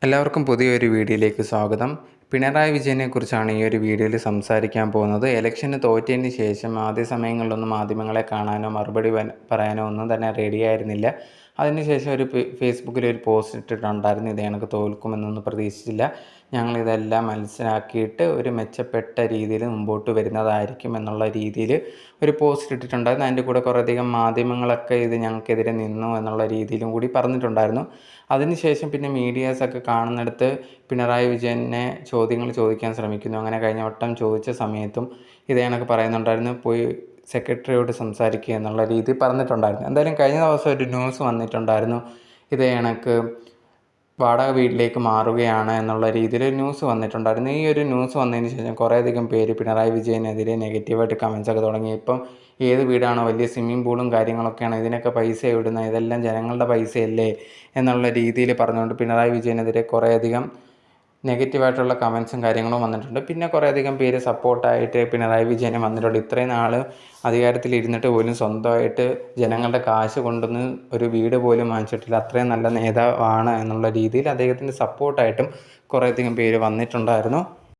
എല്ലാവർക്കും പുതിയൊരു വീഡിയോയിലേക്ക് സ്വാഗതം. പിണറായി വിജയനെക്കുറിച്ചാണ് ഈ ഒരു വീഡിയോയിൽ സംസാരിക്കാൻ പോകുന്നത്. ഇലക്ഷന് തോറ്റതിന് ശേഷം ആദ്യ സമയങ്ങളിലൊന്നും മാധ്യമങ്ങളെ കാണാനോ മറുപടി പറയാനോ ഒന്നും തന്നെ റെഡിയായിരുന്നില്ല. അതിനുശേഷം ഫേസ്ബുക്കിൽ ഒരു പോസ്റ്റ് ഇട്ടിട്ടുണ്ടായിരുന്നു, ഇത് എനിക്ക് തോൽക്കുമെന്നൊന്നും പ്രതീക്ഷിച്ചില്ല, ഞങ്ങളിതെല്ലാം മനസ്സിലാക്കിയിട്ട് ഒരു മെച്ചപ്പെട്ട രീതിയിൽ മുമ്പോട്ട് വരുന്നതായിരിക്കും എന്നുള്ള രീതിയിൽ ഒരു പോസ്റ്റ് ഇട്ടിട്ടുണ്ടായിരുന്നു. അതിൻ്റെ കൂടെ കുറേയധികം മാധ്യമങ്ങളൊക്കെ ഇത് ഞങ്ങൾക്കെതിരെ നിന്നു എന്നുള്ള രീതിയിലും കൂടി പറഞ്ഞിട്ടുണ്ടായിരുന്നു. അതിനുശേഷം പിന്നെ മീഡിയാസൊക്കെ കാണുന്നിടത്ത് പിണറായി വിജയനെ ചോദ്യങ്ങൾ ചോദിക്കാൻ ശ്രമിക്കുന്നു. അങ്ങനെ കഴിഞ്ഞ വട്ടം ചോദിച്ച സമയത്തും ഇതേ കണക്ക് പറയുന്നുണ്ടായിരുന്നു, പോയി സെക്രട്ടറിയോട് സംസാരിക്കുക എന്നുള്ള രീതി പറഞ്ഞിട്ടുണ്ടായിരുന്നു. എന്തായാലും കഴിഞ്ഞ ദിവസം ഒരു ന്യൂസ് വന്നിട്ടുണ്ടായിരുന്നു, ഇതേ കണക്ക് വാടക വീട്ടിലേക്ക് മാറുകയാണ് എന്നുള്ള രീതിയിൽ ന്യൂസ് വന്നിട്ടുണ്ടായിരുന്നു. ഈ ഒരു ന്യൂസ് വന്നതിന് ശേഷം കുറേയധികം പേര് പിണറായി വിജയനെതിരെ നെഗറ്റീവായിട്ട് കമൻസൊക്കെ തുടങ്ങി. ഇപ്പം ഏത് വീടാണോ, വലിയ സ്വിമ്മിംഗ് പൂളും കാര്യങ്ങളൊക്കെയാണ്, ഇതിനൊക്കെ പൈസ ഇടുന്നത്, ഇതെല്ലാം ജനങ്ങളുടെ പൈസയല്ലേ എന്നുള്ള രീതിയിൽ പറഞ്ഞുകൊണ്ട് പിണറായി വിജയനെതിരെ കുറേയധികം നെഗറ്റീവായിട്ടുള്ള കമൻസും കാര്യങ്ങളും വന്നിട്ടുണ്ട്. പിന്നെ കുറേയധികം പേര് സപ്പോർട്ടായിട്ട് പിണറായി വിജയനെ വന്നിട്ടുണ്ട്. ഇത്രയും നാൾ അധികാരത്തിലിരുന്നിട്ട് പോലും സ്വന്തമായിട്ട് ജനങ്ങളുടെ കാശ് കൊണ്ടൊന്ന് ഒരു വീട് പോലും വാങ്ങിച്ചിട്ടില്ല, അത്രയും നല്ല നേതാവാണ് എന്നുള്ള രീതിയിൽ അദ്ദേഹത്തിൻ്റെ സപ്പോർട്ടായിട്ടും കുറേയധികം പേര് വന്നിട്ടുണ്ടായിരുന്നു.